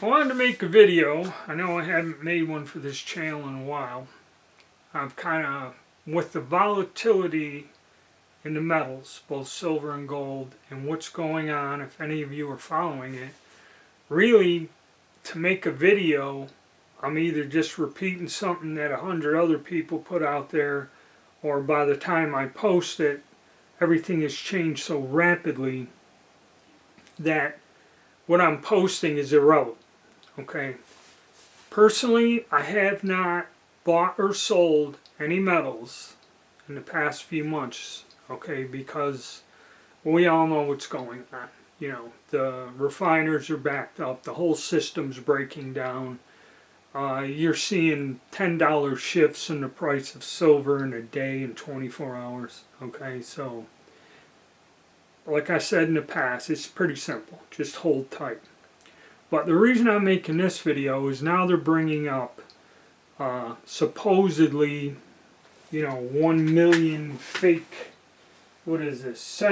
I wanted to make a video. I know I haven't made one for this channel in a while. I'm kind of, with the volatility in the metals, both silver and gold, and what's going on, if any of you are following it, really, to make a video, I'm either just repeating something that 100 other people put out there, or by the time I post it, everything has changed so rapidly that what I'm posting is irrelevant. Okay. Personally, I have not bought or sold any metals in the past few months. Okay, because we all know what's going on. You know, the refiners are backed up. The whole system's breaking down. You're seeing $10 shifts in the price of silver in a day in 24 hours. Okay, so like I said in the past, it's pretty simple. Just hold tight. But the reason I'm making this video is now they're bringing up supposedly, 1 million fake, what is this,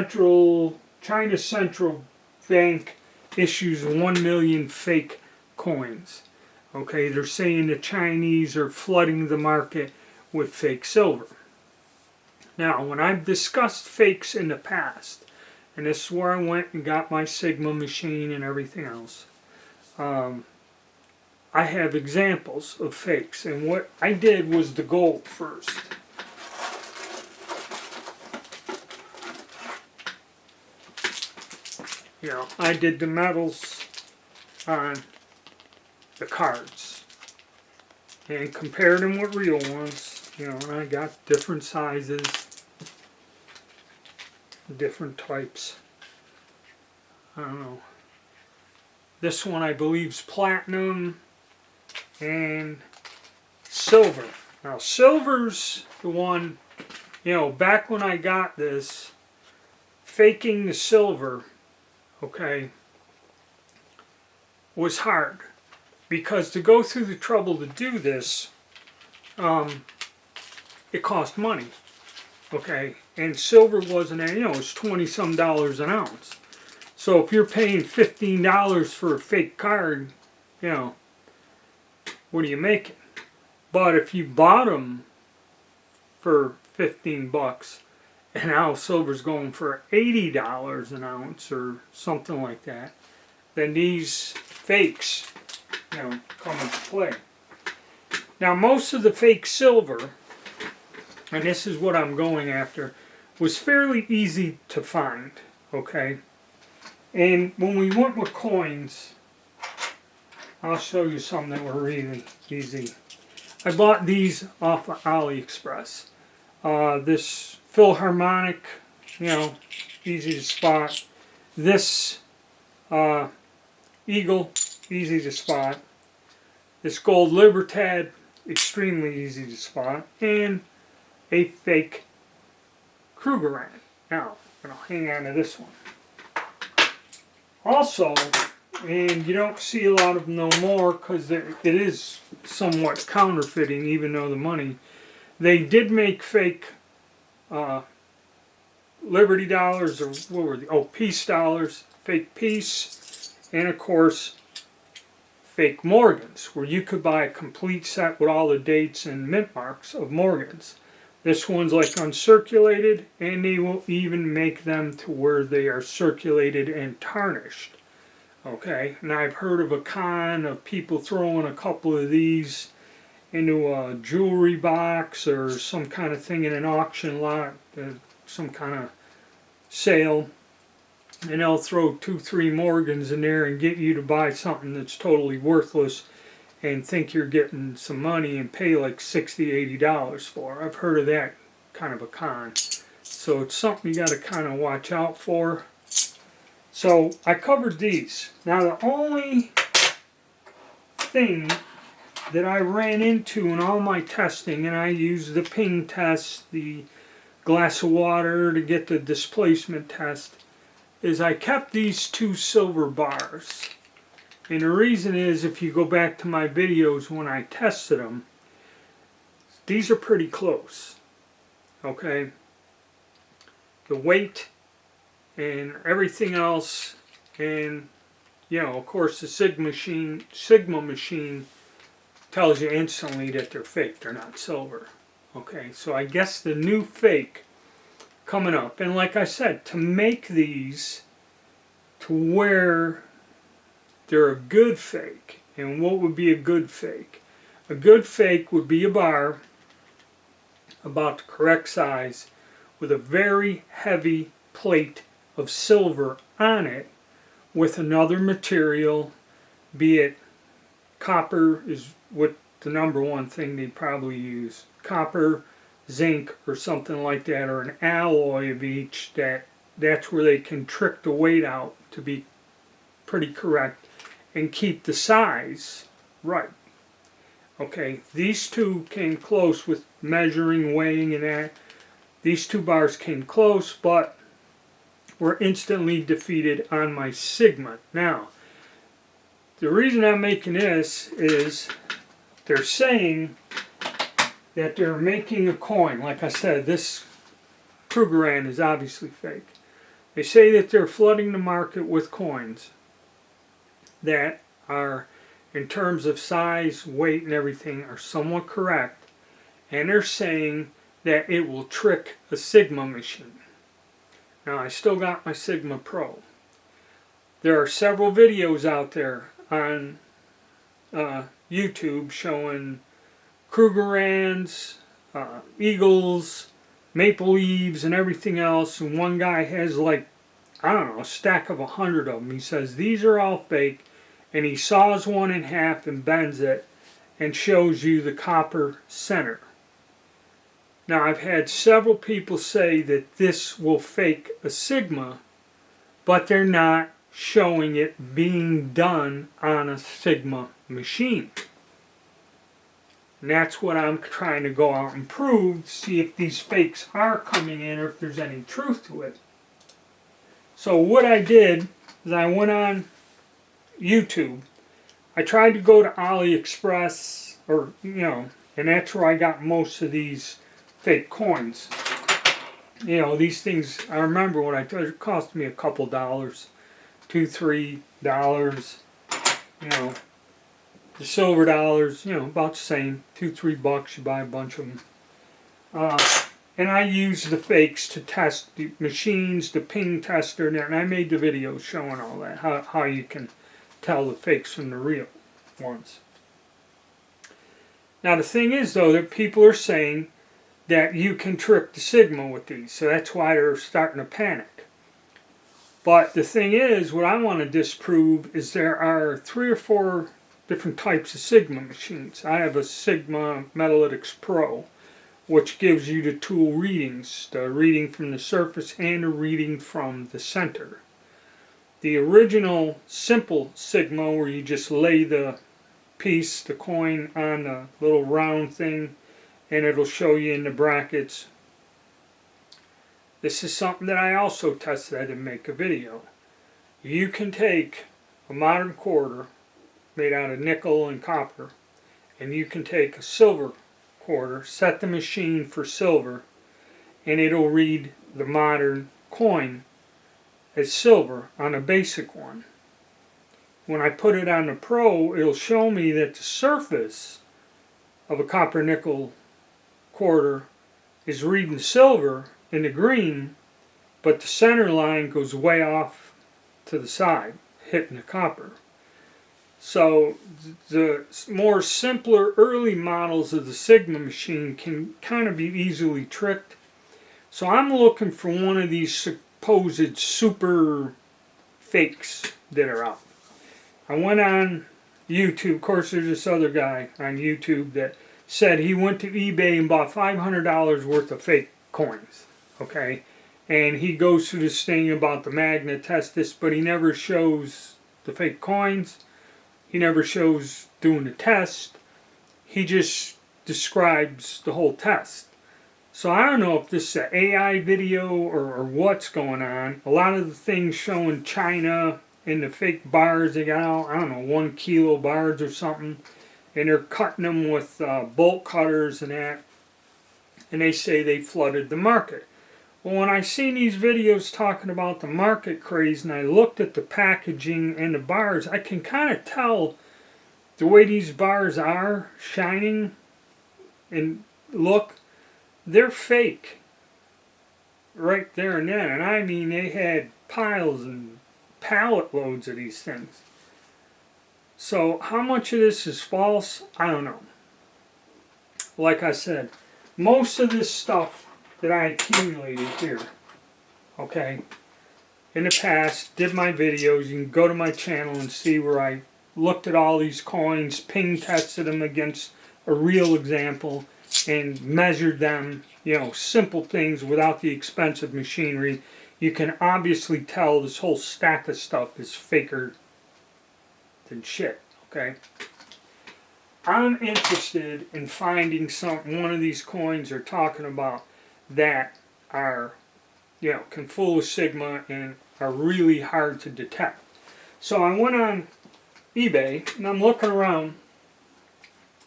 China Central Bank issues 1 million fake coins. Okay, they're saying the Chinese are flooding the market with fake silver. Now, when I've discussed fakes in the past, and this is where I went and got my Sigma machine and everything else, I have examples of fakes, and what I did was the gold first. I did the metals on the cards and compared them with real ones, and I got different sizes, different types. I don't know. This one I believe is platinum and silver. Now silver's the one, back when I got this, faking the silver, okay, was hard. Because to go through the trouble to do this, it cost money. Okay, and silver wasn't, it was $20-some an ounce. So if you're paying $15 for a fake card, what are you making? But if you bought them for $15, and now silver's going for $80 an ounce or something like that, then these fakes, come into play. Now most of the fake silver, and this is what I'm going after, was fairly easy to find, okay? And when we went with coins, I'll show you some that were really easy. I bought these off of AliExpress. This Philharmonic, easy to spot. This Eagle, easy to spot. This Gold Libertad, extremely easy to spot. And a fake Krugerrand. Now, I'm going to hang on to this one. Also, and you don't see a lot of them no more because it is somewhat counterfeiting, even though the money. They did make fake Liberty dollars, or what were they? Oh, Peace dollars, fake Peace, and of course, fake Morgans, where you could buy a complete set with all the dates and mint marks of Morgans. This one's like uncirculated, and they will even make them to where they are circulated and tarnished. Okay, and I've heard of a con of people throwing a couple of these into a jewelry box or some kind of thing in an auction lot, some kind of sale, and they'll throw 2-3 Morgans in there and get you to buy something that's totally worthless and think you're getting some money and pay like $60-80 for. I've heard of that kind of a con. So it's something you got to kind of watch out for. So I covered these. Now the only thing that I ran into in all my testing, and I used the ping test, the glass of water to get the displacement test, is I kept these 2 silver bars. And the reason is, if you go back to my videos when I tested them, these are pretty close. Okay? The weight and everything else, and you know, of course the Sigma machine tells you instantly that they're fake, they're not silver. Okay, so I guess the new fake coming up. And like I said, to make these to where they're a good fake. And what would be a good fake? A good fake would be a bar about the correct size with a very heavy plate of silver on it with another material, be it copper is what the number one thing they probably use. Copper, zinc, or something like that, or an alloy of each. That's where they can trick the weight out to be pretty correct and keep the size right. Okay, these two came close with measuring, weighing, and that. These two bars came close, but were instantly defeated on my Sigma. Now, the reason I'm making this is they're saying that they're making a coin. Like I said, this Krugerrand is obviously fake. They say that they're flooding the market with coins that are, in terms of size, weight, and everything, are somewhat correct. And they're saying that it will trick a Sigma machine. Now, I still got my Sigma Pro. There are several videos out there on YouTube showing Krugerrands, Eagles, Maple Leaves, and everything else. And one guy has like, I don't know, a stack of 100 of them. He says these are all fake. And he saws one in half and bends it and shows you the copper center. Now, I've had several people say that this will fake a Sigma, but they're not showing it being done on a Sigma machine. And that's what I'm trying to go out and prove, to see if these fakes are coming in or if there's any truth to it. So what I did is I went on YouTube. I tried to go to AliExpress, or and that's where I got most of these fake coins. These things, I remember when it cost me a couple dollars, $2-3. The silver dollars, about the same, $2-3. You buy a bunch of them. And I used the fakes to test the machines, the ping tester, and I made the videos showing all that, how you can tell the fakes from the real ones. Now the thing is, though, that people are saying that you can trick the Sigma with these, so that's why they're starting to panic. But the thing is, what I want to disprove is there are 3 or 4 different types of Sigma machines. I have a Sigma Metalytics Pro, which gives you the tool readings, the reading from the surface and the reading from the center. The original simple Sigma, where you just lay the piece, the coin, on the little round thing, and it'll show you in the brackets. This is something that I also tested. I didn't make a video. You can take a modern quarter made out of nickel and copper, and you can take a silver quarter, set the machine for silver, and it'll read the modern coin as silver on a basic one. When I put it on the Pro, it'll show me that the surface of a copper nickel quarter is reading silver in the green, but the center line goes way off to the side, hitting the copper. So the more simpler early models of the Sigma machine can kind of be easily tricked. So I'm looking for one of these supposed super fakes that are out. I went on YouTube. Of course, there's this other guy on YouTube that said he went to eBay and bought $500 worth of fake coins. Okay, and he goes through this thing about the magnet test this, but he never shows the fake coins. He never shows doing the test. He just describes the whole test. So I don't know if this is an AI video or what's going on. A lot of the things showing China and the fake bars, they got out, I don't know, 1 kilo bars or something. And they're cutting them with bolt cutters and that. And they say they flooded the market. Well, when I seen these videos talking about the market craze and I looked at the packaging and the bars, I can kind of tell the way these bars are shining and look, they're fake right there and then. And I mean, they had piles and pallet loads of these things. So how much of this is false? I don't know. Like I said, most of this stuff that I accumulated here, okay, in the past, did my videos. You can go to my channel and see where I looked at all these coins, ping tested them against a real example, and measured them, you know, simple things without the expensive machinery. You can obviously tell this whole stack of stuff is faker than shit, okay? I'm interested in finding one of these coins they're talking about that are, you know, can fool a Sigma and are really hard to detect. So I went on eBay and I'm looking around,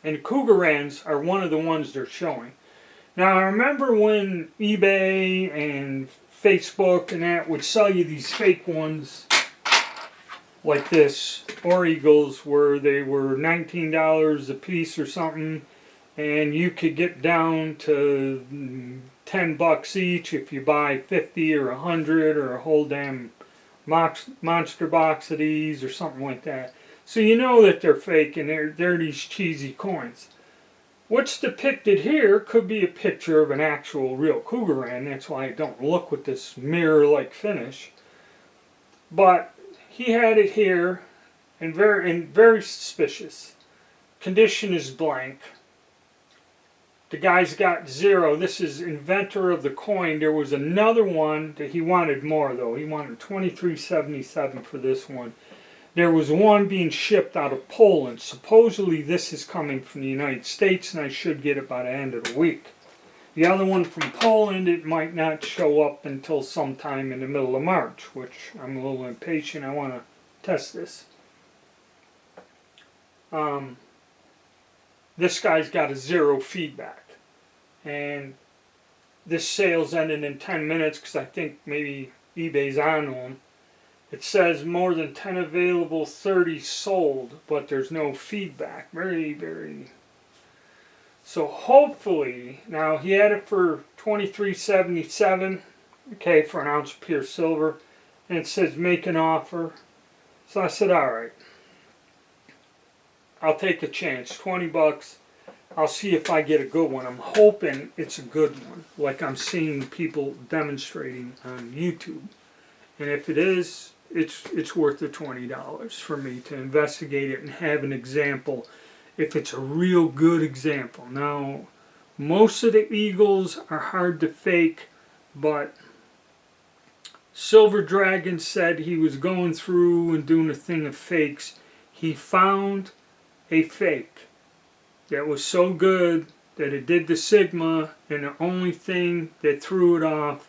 and Krugerrands are one of the ones they're showing. Now I remember when eBay and Facebook and that would sell you these fake ones like this, Or Eagles, where they were $19 a piece or something, and you could get down to $10 each if you buy 50 or 100 or a whole damn monster box of these or something like that. So you know that they're fake and they're these cheesy coins. What's depicted here could be a picture of an actual real Krugerrand. That's why I don't look with this mirror-like finish. But he had it here, and very suspicious. Condition is blank. The guy's got 0. This is inventor of the coin. There was another one that he wanted more, though. He wanted $23.77 for this one. There was one being shipped out of Poland. Supposedly this is coming from the United States, and I should get it by the end of the week. The other one from Poland, it might not show up until sometime in the middle of March, which I'm a little impatient. I want to test this. This guy's got a 0 feedback. And this sale's ended in 10 minutes because I think maybe eBay's on to them. It says more than 10 available, 30 sold, but there's no feedback. Very. So hopefully, now he had it for $23.77, okay, for an ounce of pure silver, and it says make an offer. So I said, all right, I'll take a chance, $20. I'll see if I get a good one. I'm hoping it's a good one, like I'm seeing people demonstrating on YouTube. And if it is, it's worth the $20 for me to investigate it and have an example if it's a real good example. Now, most of the Eagles are hard to fake, but Silver Dragon said he was going through and doing a thing of fakes. He found a fake that was so good that it did the Sigma, and the only thing that threw it off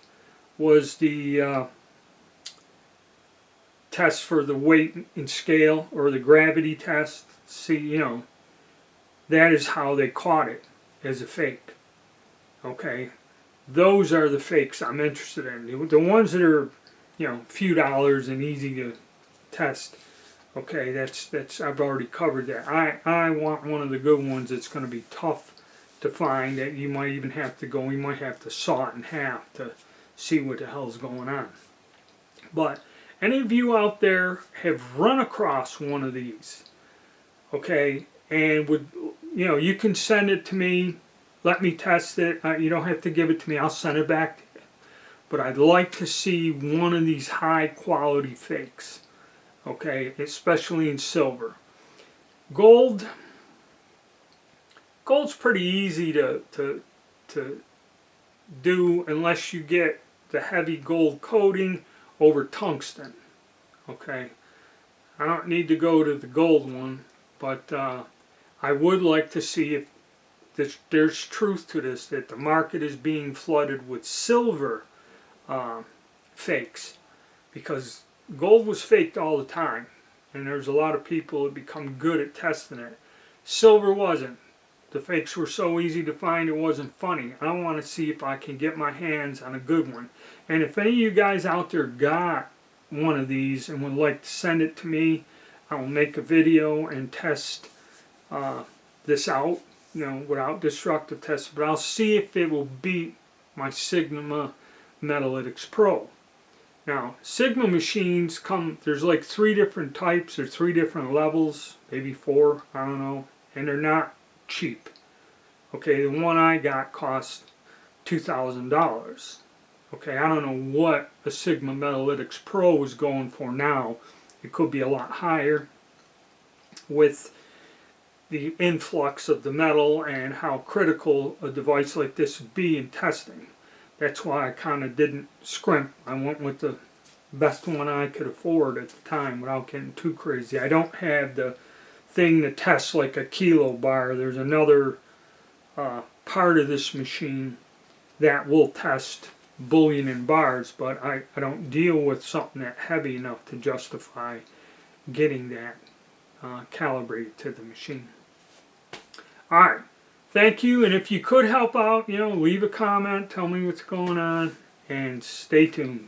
was the test for the weight and scale, or the gravity test. See, you know, that is how they caught it as a fake. Okay, those are the fakes I'm interested in. The ones that are, you know, a few dollars and easy to test. Okay, that's I've already covered that. I want one of the good ones that's going to be tough to find, that you might even have to go, you might have to saw it in half to see what the hell's going on. But any of you out there have run across one of these, okay, and would, you know, you can send it to me, let me test it. You don't have to give it to me, I'll send it back to you. But I'd like to see one of these high quality fakes, okay, especially in silver. Gold's pretty easy to do unless you get the heavy gold coating over tungsten. Okay, I don't need to go to the gold one, but I would like to see if there's truth to this, that the market is being flooded with silver fakes, because gold was faked all the time, and there's a lot of people that become good at testing it. Silver wasn't. The fakes were so easy to find it wasn't funny. I want to see if I can get my hands on a good one. And if any of you guys out there got one of these and would like to send it to me, I will make a video and test this out, you know, without destructive testing. But I'll see if it will beat my Sigma Metalytics Pro. Now, Sigma machines come, there's like 3 different types or 3 different levels, maybe 4, I don't know, and they're not cheap. Okay, the one I got cost $2,000. Okay, I don't know what a Sigma Metalytics Pro is going for now. It could be a lot higher with the influx of the metal and how critical a device like this would be in testing. That's why I kind of didn't scrimp. I went with the best one I could afford at the time without getting too crazy. I don't have the thing that tests like a kilo bar. There's another part of this machine that will test bullion and bars, but I don't deal with something that heavy enough to justify getting that calibrated to the machine. Alright, thank you, and if you could help out, you know, leave a comment, tell me what's going on, and stay tuned.